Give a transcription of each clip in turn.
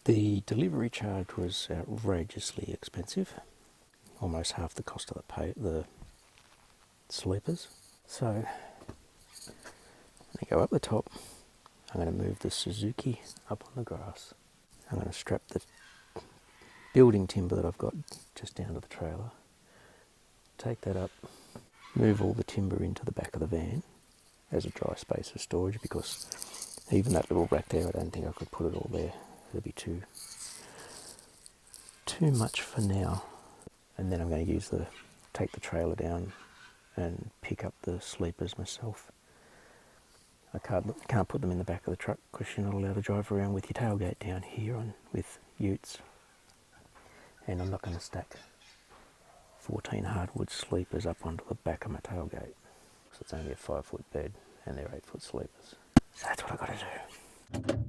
The delivery charge was outrageously expensive, almost half the cost of the sleepers. So I go up the top, I'm going to move the Suzuki up on the grass. I'm going to strap the building timber that I've got just down to the trailer, take that up, move all the timber into the back of the van as a dry space for storage, because even that little rack there, I don't think I could put it all there. It'd be too much for now. And then I'm going to take the trailer down and pick up the sleepers myself. I can't put them in the back of the truck because you're not allowed to drive around with your tailgate down here with utes. And I'm not going to stack 14 hardwood sleepers up onto the back of my tailgate. So it's only a 5-foot bed and they're 8-foot sleepers. So that's what I've got to do.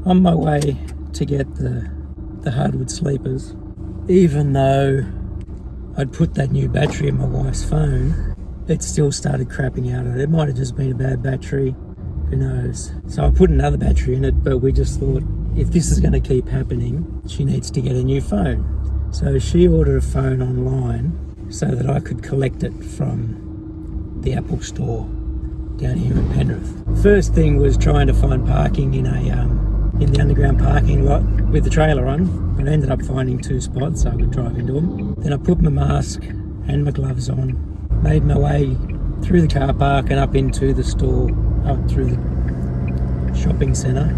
On my way to get the hardwood sleepers, even though I'd put that new battery in my wife's phone, it still started crapping out. It might have just been a bad battery, who knows. So I put another battery in it, but we just thought, if this is going to keep happening, she needs to get a new phone. So she ordered a phone online so that I could collect it from the Apple store down here in Penrith. First thing was trying to find parking in the underground parking lot with the trailer on. I ended up finding 2 spots so I could drive into them. Then I put my mask and my gloves on, made my way through the car park and up into the store, up through the shopping centre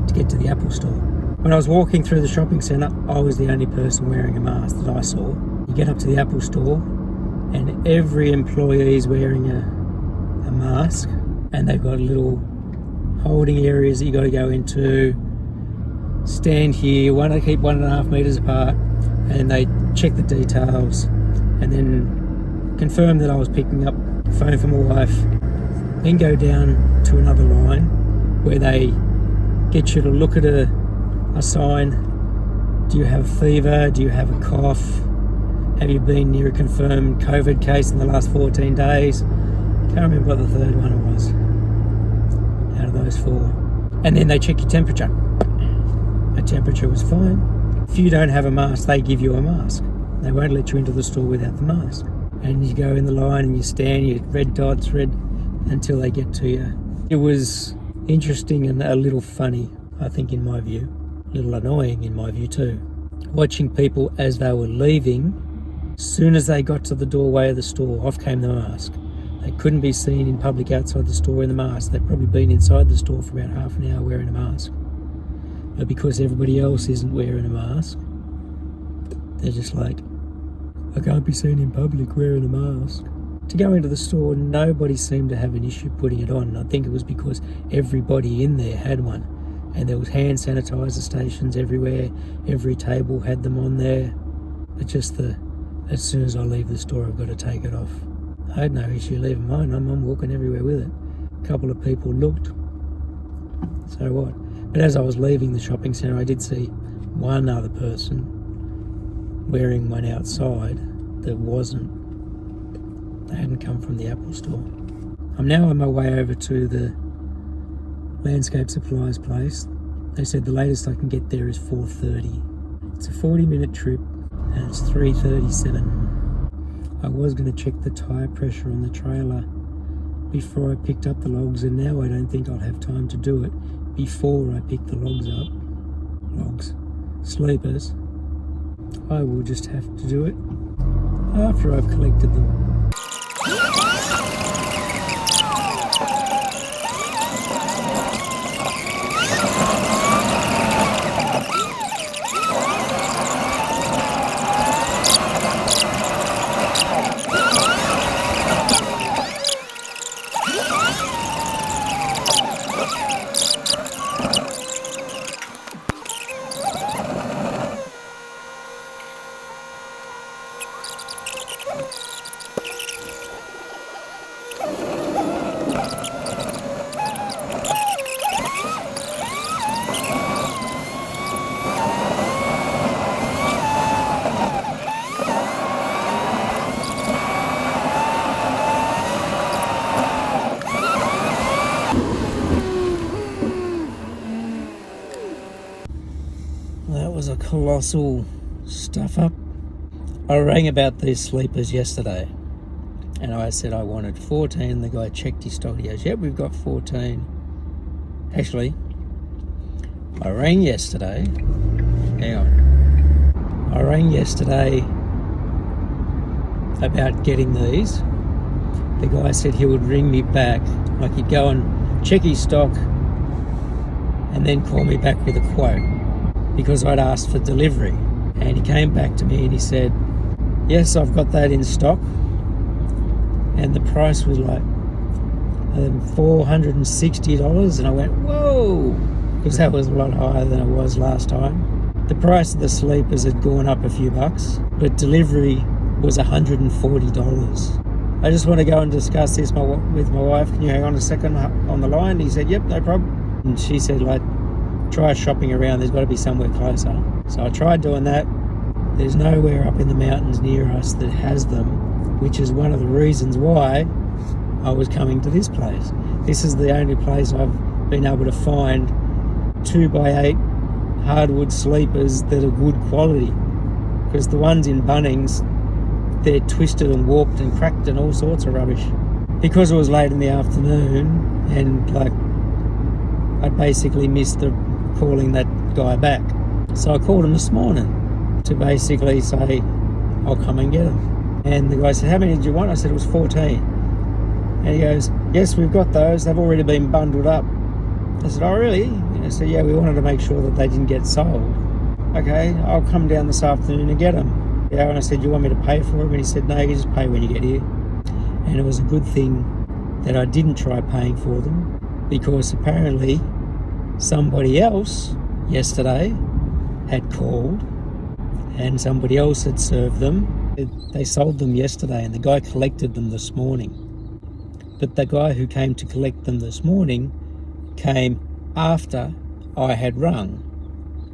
to get to the Apple store. When I was walking through the shopping centre, I was the only person wearing a mask that I saw. You get up to the Apple store and every employee is wearing a mask, and they've got little holding areas that you got to go into, stand here, keep 1.5 metres apart, and they check the details and then confirm that I was picking up the phone for my wife, then go down to another line where they get you to look at a sign. Do you have a fever? Do you have a cough? Have you been near a confirmed COVID case in the last 14 days? Can't remember what the third one was out of those 4. And then they check your temperature. My temperature was fine. If you don't have a mask, they give you a mask. They won't let you into the store without the mask. And you go in the line and you stand, you red dots, until they get to you. It was interesting and a little funny, I think, in my view. A little annoying in my view too. Watching people as they were leaving, as soon as they got to the doorway of the store, off came the mask. They couldn't be seen in public outside the store in the mask. They'd probably been inside the store for about half an hour wearing a mask. But because everybody else isn't wearing a mask, they're just like, I can't be seen in public wearing a mask. To go into the store, nobody seemed to have an issue putting it on. I think it was because everybody in there had one. And there was hand sanitizer stations everywhere. Every table had them on there. But just as soon as I leave the store, I've got to take it off. I had no issue leaving mine. I'm walking everywhere with it. A couple of people looked. So what? But as I was leaving the shopping centre, I did see one other person wearing one outside that they hadn't come from the Apple store. I'm now on my way over to the landscape supplies place. They said the latest I can get there is 4:30. It's a 40-minute trip and it's 3:37. I was going to check the tyre pressure on the trailer before I picked up the logs, and now I don't think I'll have time to do it before I pick the sleepers. I will just have to do it after I've collected them. That was a colossal stuff up. I rang about these sleepers yesterday and I said I wanted 14. The guy checked his stock. He goes, yep, we've got 14. Actually, I rang yesterday. Hang on. I rang yesterday about getting these. The guy said he would ring me back. Like he'd go and check his stock and then call me back with a quote because I'd asked for delivery. And he came back to me and he said, yes, I've got that in stock. And the price was like $460. And I went, whoa, because that was a lot higher than it was last time. The price of the sleepers had gone up a few bucks, but delivery was $140. I just want to go and discuss this with my wife. Can you hang on a second on the line? He said, yep, no problem. And she said, like, try shopping around. There's got to be somewhere closer. So I tried doing that. There's nowhere up in the mountains near us that has them, which is one of the reasons why I was coming to this place. This is the only place I've been able to find 2x8 hardwood sleepers that are good quality. Because the ones in Bunnings, they're twisted and warped and cracked and all sorts of rubbish. Because it was late in the afternoon and like I basically missed the calling that guy back. So I called him this morning to basically say, I'll come and get them. And the guy said, how many did you want? I said, it was 14. And he goes, yes, we've got those. They've already been bundled up. I said, oh, really? And I said, yeah, we wanted to make sure that they didn't get sold. Okay, I'll come down this afternoon and get them. Yeah, and I said, you want me to pay for them? And he said, no, you just pay when you get here. And it was a good thing that I didn't try paying for them because apparently somebody else yesterday had called and somebody else had served them. They sold them yesterday and the guy collected them this morning. But the guy who came to collect them this morning came after I had rung.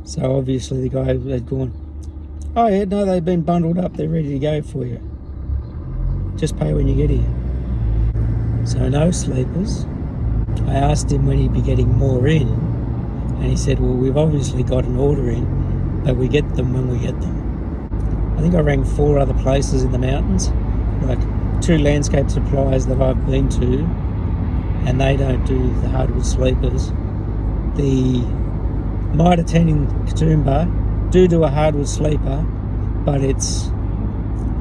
So obviously the guy had gone, oh yeah, no, they've been bundled up, they're ready to go for you. Just pay when you get here. So no sleepers. I asked him when he'd be getting more in, and he said, well, we've obviously got an order in, but we get them when we get them. I think I rang 4 other places in the mountains, like 2 landscape suppliers that I've been to, and they don't do the hardwood sleepers. The Mitre 10 in Katoomba do a hardwood sleeper, but it's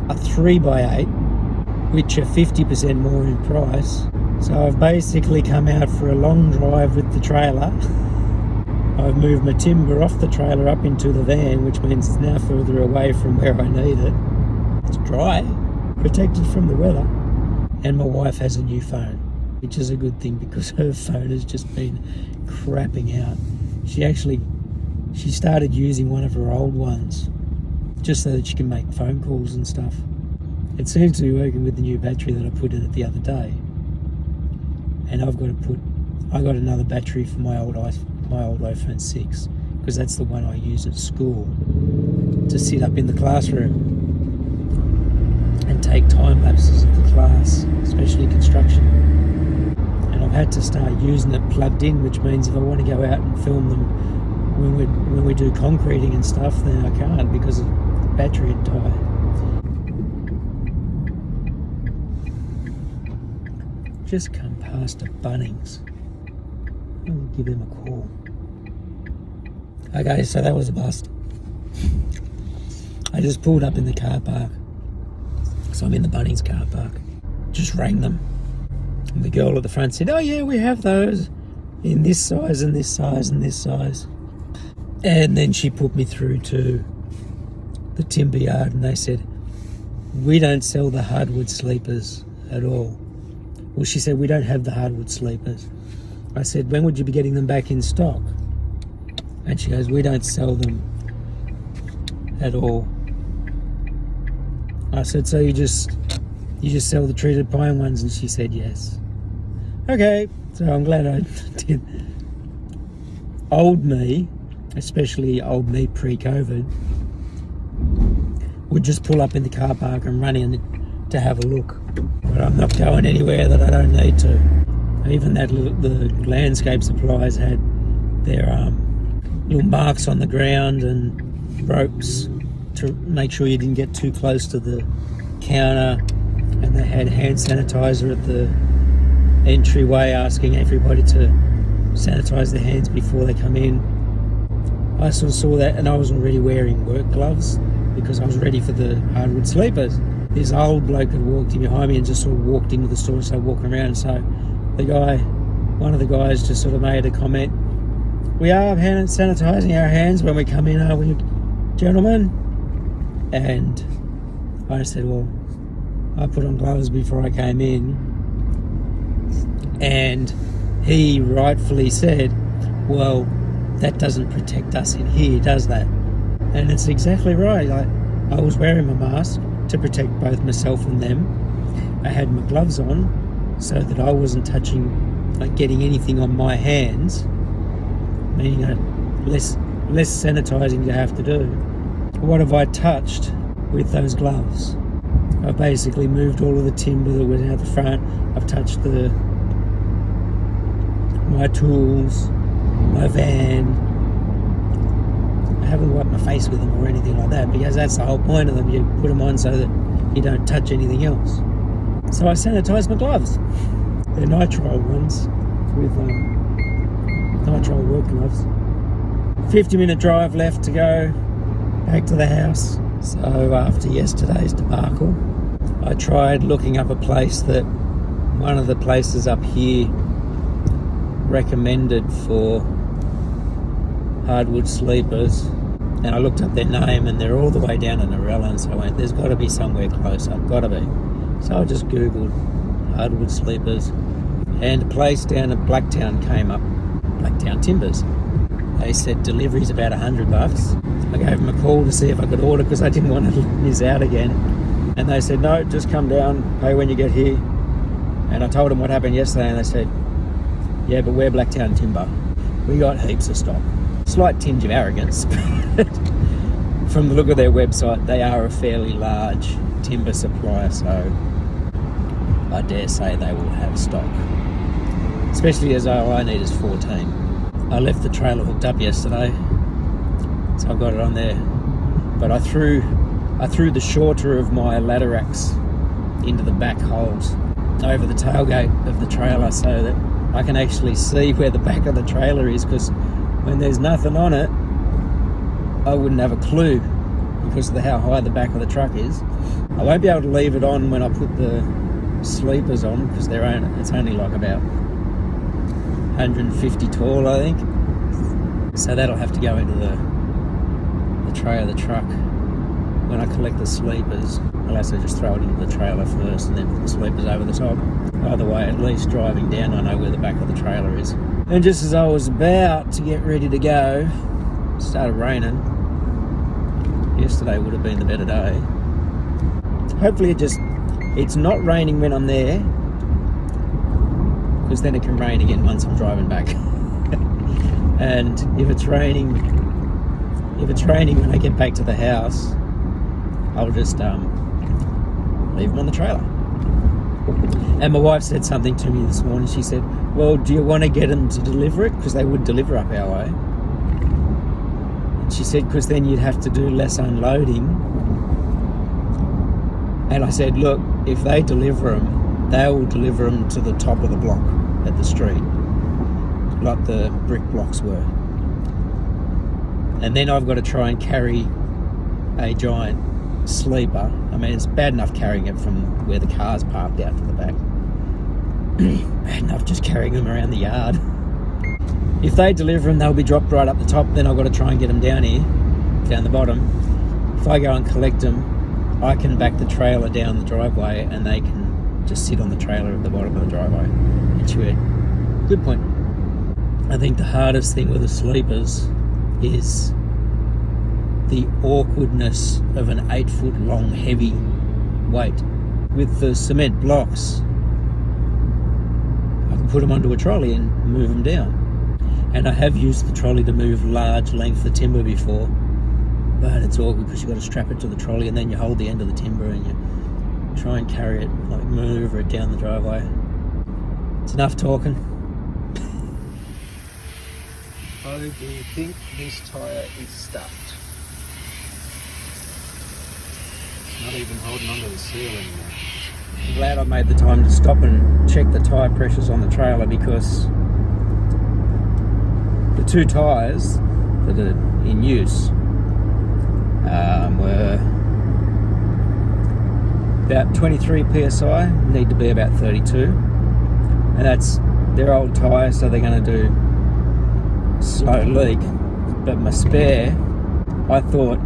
a 3x8, which are 50% more in price. So I've basically come out for a long drive with the trailer. I've moved my timber off the trailer up into the van, which means it's now further away from where I need it. It's dry, protected from the weather. And my wife has a new phone, which is a good thing because her phone has just been crapping out. She started using one of her old ones just so that she can make phone calls and stuff. It seems to be working with the new battery that I put in it the other day. And I got another battery for my old iPhone 6 because that's the one I use at school to sit up in the classroom and take time lapses of the class, especially construction. And I've had to start using it plugged in, which means if I want to go out and film them when we do concreting and stuff, then I can't because the battery had died. Just come past a Bunnings. I'll give him a call. Okay, so that was a bust. I just pulled up in the car park. So I'm in the Bunnings car park. Just rang them. And the girl at the front said, oh yeah, we have those in this size and this size and this size. And then she put me through to the timber yard and they said, we don't sell the hardwood sleepers at all. Well, she said, we don't have the hardwood sleepers. I said, when would you be getting them back in stock? And she goes, we don't sell them at all. I said, so you just sell the treated pine ones? And she said, yes. Okay, so I'm glad I did. Old me, especially old me pre-COVID, would just pull up in the car park and run in to have a look. But I'm not going anywhere that I don't need to. Even the landscape suppliers had their little marks on the ground and ropes to make sure you didn't get too close to the counter, and they had hand sanitizer at the entryway asking everybody to sanitize their hands before they come in. I sort of saw that, and I was already wearing work gloves because I was ready for the hardwood sleepers. This old bloke had walked in behind me and just sort of walked into the store and started walking around. So one of the guys just sort of made a comment, "We are hand sanitizing our hands when we come in, are we, gentlemen?" And I said, well, I put on gloves before I came in. And he rightfully said, well, that doesn't protect us in here, does that? And it's exactly right. I was wearing my mask to protect both myself and them. I had my gloves on so that I wasn't touching, like getting anything on my hands, meaning less sanitizing to have to do. What have I touched with those gloves? I've basically moved all of the timber that was out the front. I've touched my tools, my van. I haven't wiped my face with them or anything like that, because that's the whole point of them. You put them on so that you don't touch anything else. So I sanitized my gloves. They're nitrile ones with nitrile work gloves. 50-minute drive left to go back to the house. So after yesterday's debacle, I tried looking up a place that one of the places up here recommended for hardwood sleepers, and I looked up their name and they're all the way down in Narella, and so I went, there's got to be somewhere closer, got to be. So I just googled hardwood sleepers, and a place down at Blacktown came up, Blacktown Timbers. They said delivery's about $100. I gave them a call to see if I could order because I didn't want to miss out again. And they said, no, just come down, pay when you get here. And I told them what happened yesterday, and they said, yeah, but we're Blacktown Timber. We got heaps of stock. Slight tinge of arrogance, but from the look of their website, they are a fairly large timber supplier, so I dare say they will have stock. Especially as all I need is 14. I left the trailer hooked up yesterday, so I've got it on there. But I threw the shorter of my ladder racks into the back holes over the tailgate of the trailer so that I can actually see where the back of the trailer is, because when there's nothing on it, I wouldn't have a clue because of how high the back of the truck is. I won't be able to leave it on when I put the sleepers on because it's only like about 150 tall, I think. So that'll have to go into the tray of the truck. When I collect the sleepers, I'll also just throw it into the trailer first and then put the sleepers over the top. Either way, at least driving down, I know where the back of the trailer is. And just as I was about to get ready to go, it started raining. Yesterday would have been the better day. Hopefully it's not raining when I'm there, because then it can rain again once I'm driving back. And if it's raining when I get back to the house, I'll just leave them on the trailer. And my wife said something to me this morning. She said, well, do you want to get them to deliver it? Because they would deliver up our way. And she said, because then you'd have to do less unloading. And I said, look, if they deliver them, they will deliver them to the top of the block at the street, like the brick blocks were. And then I've got to try and carry a giant sleeper. I mean, it's bad enough carrying it from where the car's parked out to the back. Bad enough just carrying them around the yard. If they deliver them, they'll be dropped right up the top. Then I've got to try and get them down here, down the bottom. If I go and collect them, I can back the trailer down the driveway and they can just sit on the trailer at the bottom of the driveway and chew it. Good point. I think the hardest thing with the sleepers is the awkwardness of an 8-foot long heavy weight. With the cement blocks, I can put them onto a trolley and move them down. And I have used the trolley to move large lengths of timber before, but it's awkward because you've got to strap it to the trolley and then you hold the end of the timber and you try and carry it, like maneuver it down the driveway. It's enough talking. So do you think this tyre is stuffed? It's not even holding onto the seal anymore. I'm glad I made the time to stop and check the tyre pressures on the trailer, because the two tyres that are in use were about 23 psi, need to be about 32, and they're old tyres, so they're going to do slow leak. But my spare, I thought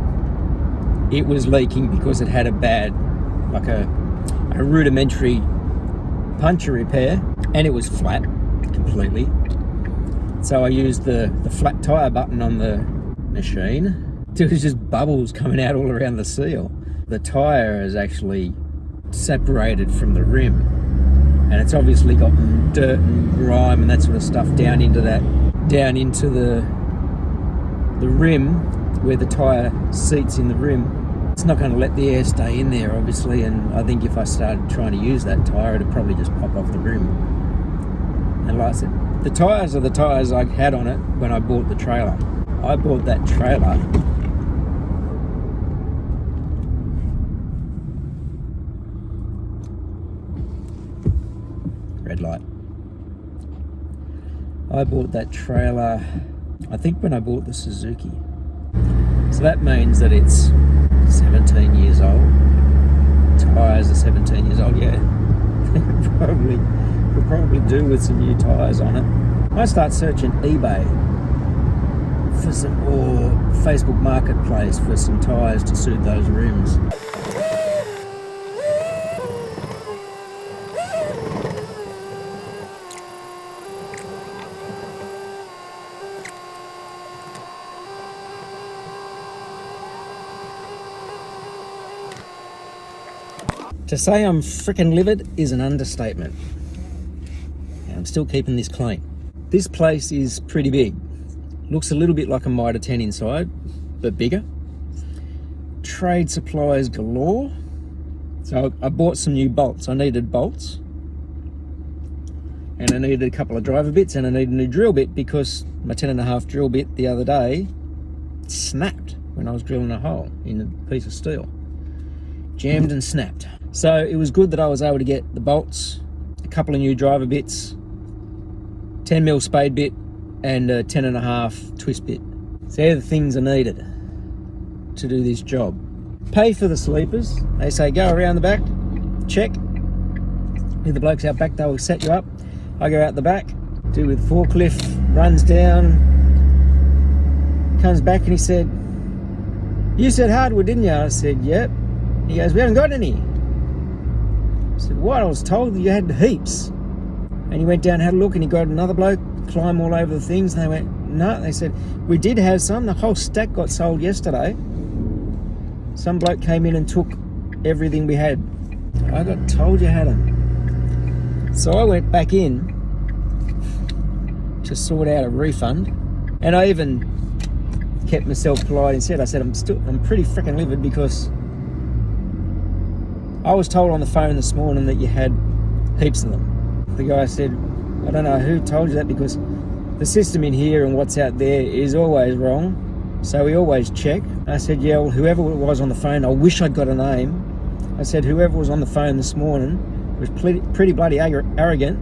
it was leaking because it had a bad, like a rudimentary puncture repair, and it was flat completely. So I used the flat tyre button on the machine. There was just bubbles coming out all around the seal. The tyre is actually separated from the rim, and it's obviously got dirt and grime and that sort of stuff down into the rim where the tyre seats in the rim. It's not going to let the air stay in there, obviously, and I think if I started trying to use that tyre, it'd probably just pop off the rim. And like I said, the tyres are the tyres I had on it when I bought the trailer. I bought that trailer red light. I bought that trailer, I think, when I bought the Suzuki. So that means that it's 17 years old. Tyres are 17 years old, yeah. Could probably do with some new tyres on it. I start searching eBay for some, or Facebook Marketplace for some tyres to suit those rims. To say I'm frickin' livid is an understatement. And I'm still keeping this clean. This place is pretty big. Looks a little bit like a Mitre 10 inside, but bigger. Trade supplies galore. So I bought some new bolts. I needed bolts. And I needed a couple of driver bits, and I needed a new drill bit, because my 10.5 drill bit the other day snapped when I was drilling a hole in a piece of steel. Jammed and snapped. So it was good that I was able to get the bolts, a couple of new driver bits, 10mm spade bit, and a 10.5 twist bit. So they're the things I needed to do this job. Pay for the sleepers. They say go around the back, check. If the blokes out back, they will set you up. I go out the back, do with forklift, runs down, comes back, and he said, "You said hardwood, didn't you?" I said, "Yep." He goes, "We haven't got any." I said, "What? I was told that you had heaps." And he went down and had a look, and he got another bloke, climb all over the things, and they went, "No." They said, "We did have some. The whole stack got sold yesterday. Some bloke came in and took everything we had." I got told you had them. So I went back in to sort out a refund, and I even kept myself polite and said, I'm pretty freaking livid, because I was told on the phone this morning that you had heaps of them. The guy said, "I don't know who told you that, because the system in here and what's out there is always wrong, so we always check." I said, "Yeah, well, whoever it was on the phone, I wish I'd got a name." I said, "Whoever was on the phone this morning was pretty bloody arrogant,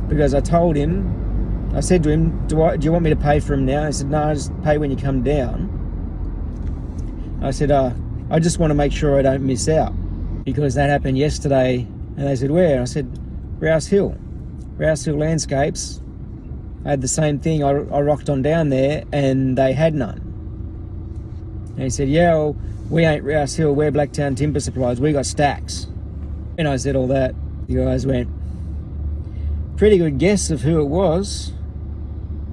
because I told him," I said to him, do you want me to pay for him now?" He said, "No, just pay when you come down." I said, "I just want to make sure I don't miss out, because that happened yesterday." And they said, "Where?" I said, Rouse Hill Landscapes. I had the same thing. I rocked on down there and they had none. And he said, "Yeah, well, we ain't Rouse Hill, we're Blacktown Timber Supplies, we got stacks." And I said all that. The guys went, "Pretty good guess of who it was."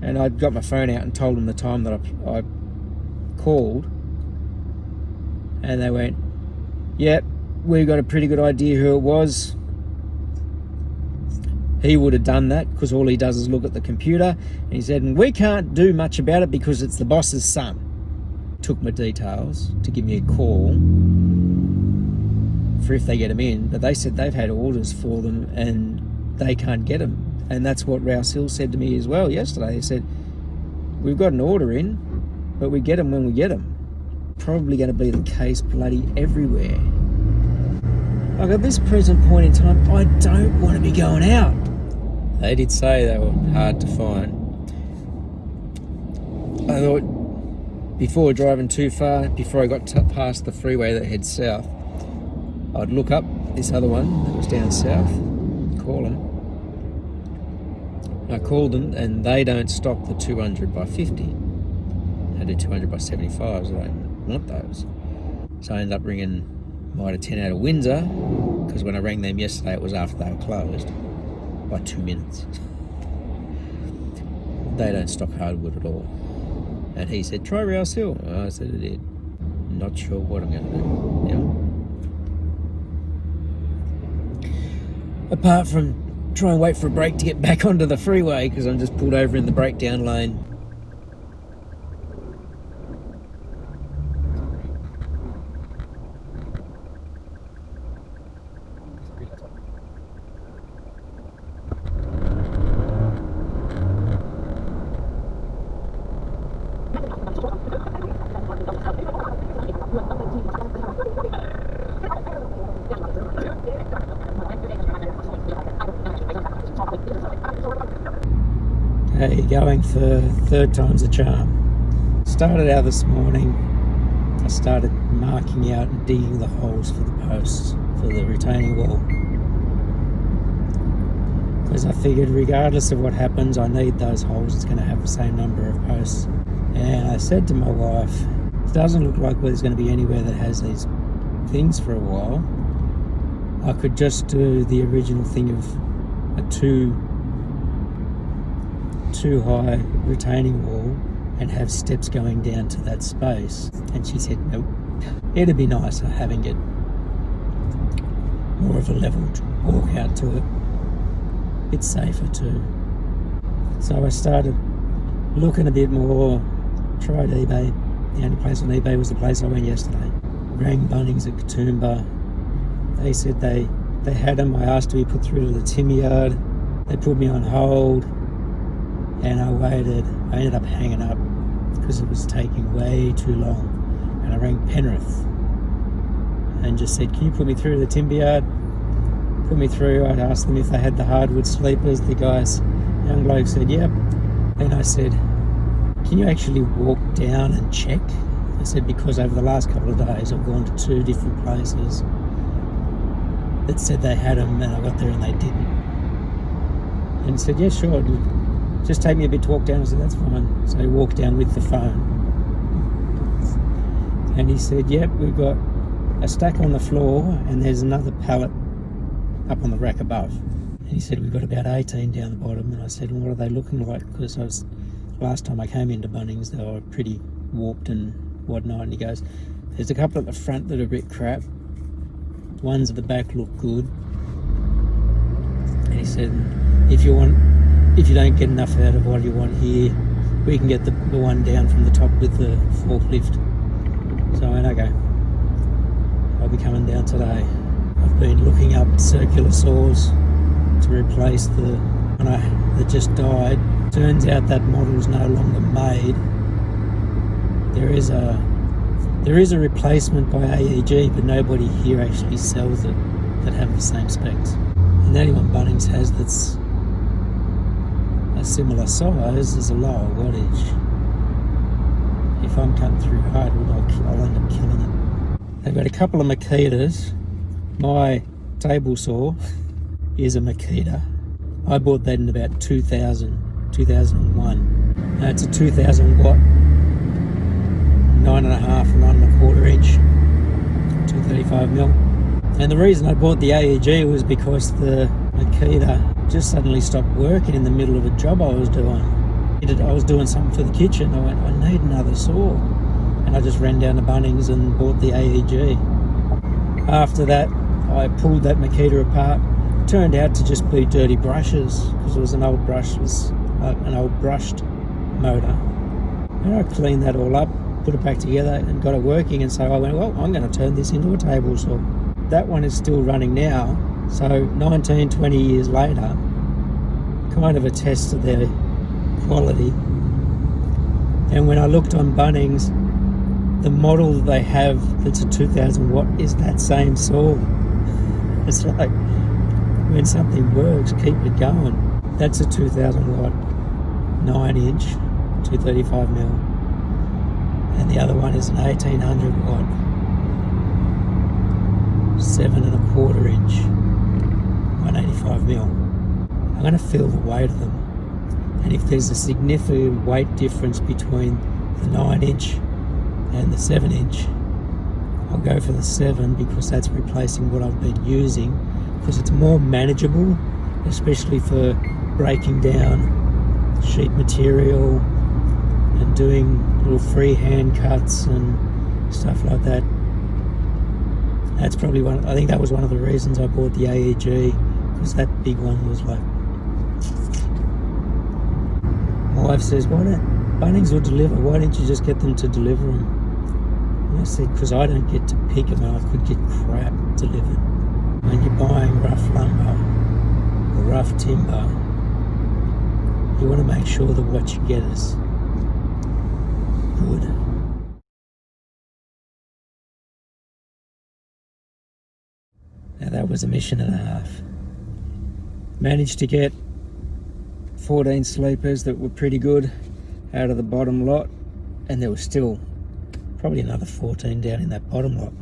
And I got my phone out and told them the time that I called. And they went, "Yep, we got a pretty good idea who it was." He would have done that, because all he does is look at the computer. And he said, "And we can't do much about it because it's the boss's son." Took my details to give me a call for if they get them in. But they said they've had orders for them and they can't get them. And that's what Rouse Hill said to me as well yesterday. They said, we've got an order in, but we get them when we get them. Probably going to be the case bloody everywhere. Like at this present point in time, I don't want to be going out. They did say they were hard to find. I thought before driving too far, before I got past the freeway that heads south, I'd look up this other one that was down south, call them. I called them and they don't stock the 200 by 50. They do 200 by 75, so I don't want those. So I ended up ringing Mitre 10 out of Windsor, because when I rang them yesterday it was after they were closed by 2 minutes. They don't stock hardwood at all. And he said, try Rouse Hill. I said I did. Not sure what I'm going to do. Yeah. Apart from try and wait for a break to get back onto the freeway, because I'm just pulled over in the breakdown lane. Hey, going for third time's a charm. Started out this morning, I started marking out and digging the holes for the posts, for the retaining wall. Because I figured regardless of what happens, I need those holes, it's going to have the same number of posts. And I said to my wife, it doesn't look like there's going to be anywhere that has these things for a while. I could just do the original thing of a two high retaining wall and have steps going down to that space. And she said, nope, it'd be nicer having it more of a level walk out to it. It's safer too. So I started looking a bit more, tried eBay. The only place on eBay was the place I went yesterday. Rang Bunnings at Katoomba. They said they had them. I asked to be put through to the timber yard. They put me on hold. And I waited. I ended up hanging up because it was taking way too long. And I rang Penrith and just said, can you put me through to the timber yard? Put me through. I asked them if they had the hardwood sleepers. The young bloke said, yep. And I said, can you actually walk down and check? I said, because over the last couple of days I've gone to 2 different places that said they had them, and I got there and they didn't. And he said, yeah, sure. Just take me a bit to walk down. I said, that's fine. So he walked down with the phone. And he said, yep, we've got a stack on the floor and there's another pallet up on the rack above. And he said, we've got about 18 down the bottom. And I said, well, what are they looking like? Because last time I came into Bunnings, they were pretty warped and whatnot. And he goes, there's a couple at the front that are a bit crap. Ones at the back look good. And he said, if you don't get enough out of what you want here, we can get the one down from the top with the forklift. So I went, okay, I'll be coming down today. I've been looking up circular saws to replace the one that just died. Turns out that model is no longer made. There is a replacement by AEG, but nobody here actually sells it that have the same specs. And the only one Bunnings has that's a similar size is a lower wattage. If I'm cutting through hardwood, I'll end up killing it. They've got a couple of Makitas. My table saw is a Makita. I bought that in about 2001. Now it's a 2000 watt, 9.5 inch, 235mm. And the reason I bought the AEG was because the Makita just suddenly stopped working in the middle of a job I was doing. I was doing something for the kitchen. I went, I need another saw. And I just ran down to Bunnings and bought the AEG. After that, I pulled that Makita apart. It turned out to just be dirty brushes, because it was an old brush, an old brushed motor. And I cleaned that all up, put it back together and got it working. And so I went, well, I'm going to turn this into a table saw. That one is still running now. So 19, 20 years later, kind of attests to their quality. And when I looked on Bunnings, the model that they have that's a 2000 watt is that same saw. It's like, when something works, keep it going. That's a 2000 watt 9 inch 235 mil, and the other one is an 1800 watt 7.25 inch 185 mil. I'm going to feel the weight of them, and if there's a significant weight difference between the 9 inch and the 7 inch, I'll go for the 7 because that's replacing what I've been using, because it's more manageable, especially for breaking down sheet material and doing little freehand cuts and stuff like that. That's probably one. I think that was one of the reasons I bought the AEG, because that big one was like. My wife says, "Why don't Bunnings will deliver? Why don't you just get them to deliver them?" And I said, "Because I don't get to pick them, and I could get crap delivered. When you're buying rough lumber or rough timber, you want to make sure that what you get is good." Now that was a mission and a half. Managed to get 14 sleepers that were pretty good out of the bottom lot, and there was still probably another 14 down in that bottom lot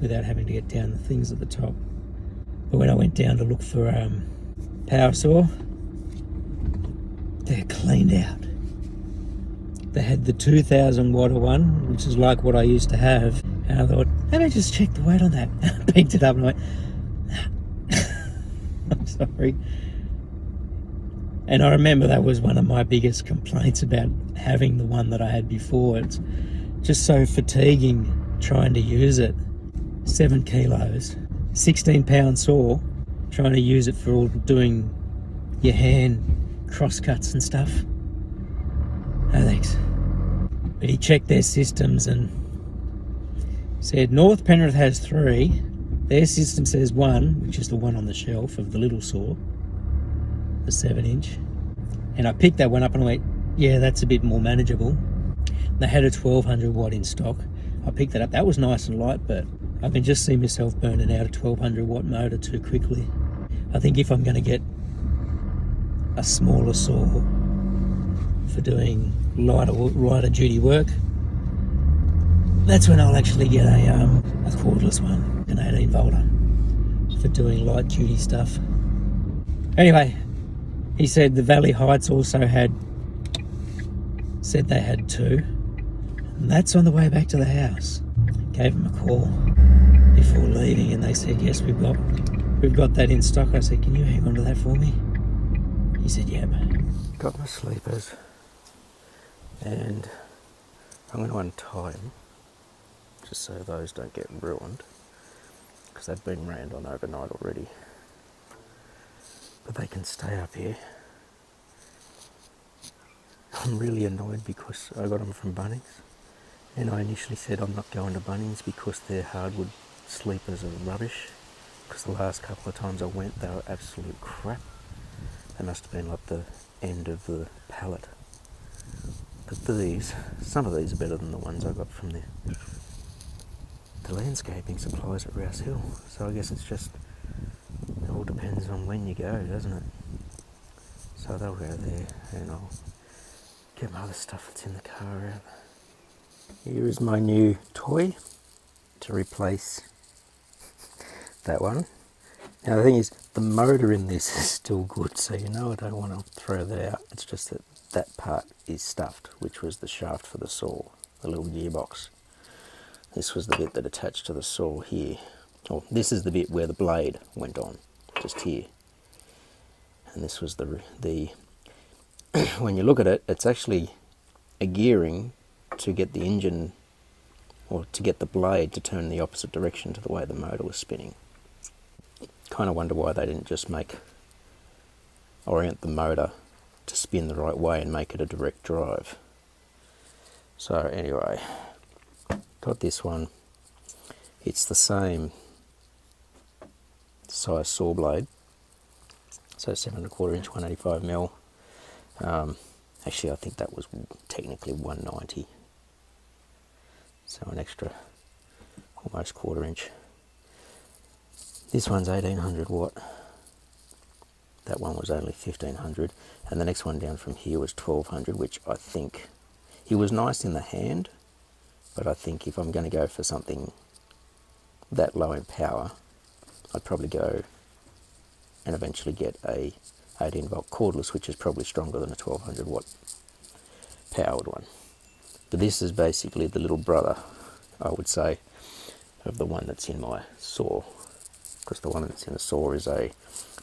without having to get down the things at the top. But when I went down to look for power saw, they're cleaned out. They had the 2000 watt one, which is like what I used to have, and I thought, let me just check the weight on that. I picked it up and I went, I'm sorry. And I remember that was one of my biggest complaints about having the one that I had before. It's just so fatiguing trying to use it. 7 kilos, 16-pound saw, trying to use it for all doing your hand crosscuts and stuff. No thanks. But he checked their systems and said North Penrith has 3. Their system says 1, which is the one on the shelf of the little saw, the 7 inch. And I picked that one up and I went, yeah, that's a bit more manageable. They had a 1200 watt in stock. I picked that up. That was nice and light, but I can just see myself burning out a 1200 watt motor too quickly. I think if I'm going to get a smaller saw for doing lighter duty work, that's when I'll actually get a cordless one, an 18 volter, for doing light duty stuff. Anyway, he said the Valley Heights also said they had 2, and that's on the way back to the house. Gave them a call before leaving, and they said, yes, we've got that in stock. I said, can you hang on to that for me? He said, yeah, mate. Got my sleepers, and I'm going to untie them just so those don't get ruined, because they've been rained on overnight already. But they can stay up here. I'm really annoyed because I got them from Bunnings, and I initially said I'm not going to Bunnings because their hardwood sleepers are rubbish, because the last couple of times I went they were absolute crap. They must have been like the end of the pallet. But some of these are better than the ones I got from the landscaping supplies at Rouse Hill. So I guess it all depends on when you go, doesn't it? So they'll go there, and I'll get my other stuff that's in the car out. Here is my new toy to replace that one. Now the thing is, the motor in this is still good, so you know I don't want to throw that out. It's just that part is stuffed, which was the shaft for the saw, the little gearbox. This was the bit that attached to the saw here. Oh, this is the bit where the blade went on, just here. And this was the when you look at it, it's actually a gearing to get the engine, or to get the blade to turn in the opposite direction to the way the motor was spinning. Kind of wonder why they didn't just orient the motor to spin the right way and make it a direct drive. So anyway, got this one. It's the same size saw blade, so 7.25 inch 185 mil, and Actually, I think that was technically 190. So an extra almost quarter inch. This one's 1800 watt. That one was only 1500. And the next one down from here was 1200, which I think, he was nice in the hand, but I think if I'm going to go for something that low in power, I'd probably go and eventually get a 18 volt cordless, which is probably stronger than a 1200 watt powered one. But this is basically the little brother, I would say, of the one that's in my saw, because the one that's in the saw is a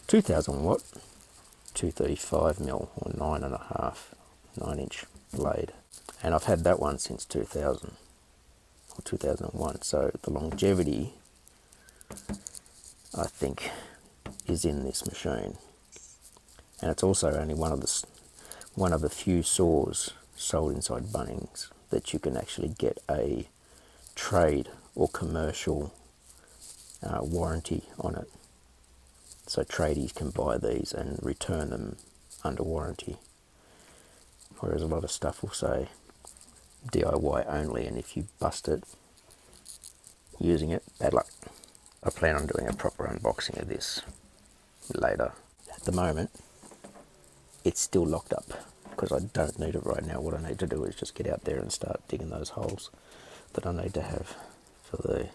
2000 watt 235mm or 9 inch blade, and I've had that one since 2000 or 2001, so the longevity, I think, is in this machine. And it's also only one of the few saws sold inside Bunnings that you can actually get a trade or commercial warranty on it. So tradies can buy these and return them under warranty, whereas a lot of stuff will say DIY only, and if you bust it using it, bad luck. I plan on doing a proper unboxing of this later. At the moment, it's still locked up because I don't need it right now. What I need to do is just get out there and start digging those holes that I need to have for the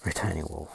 retaining wall.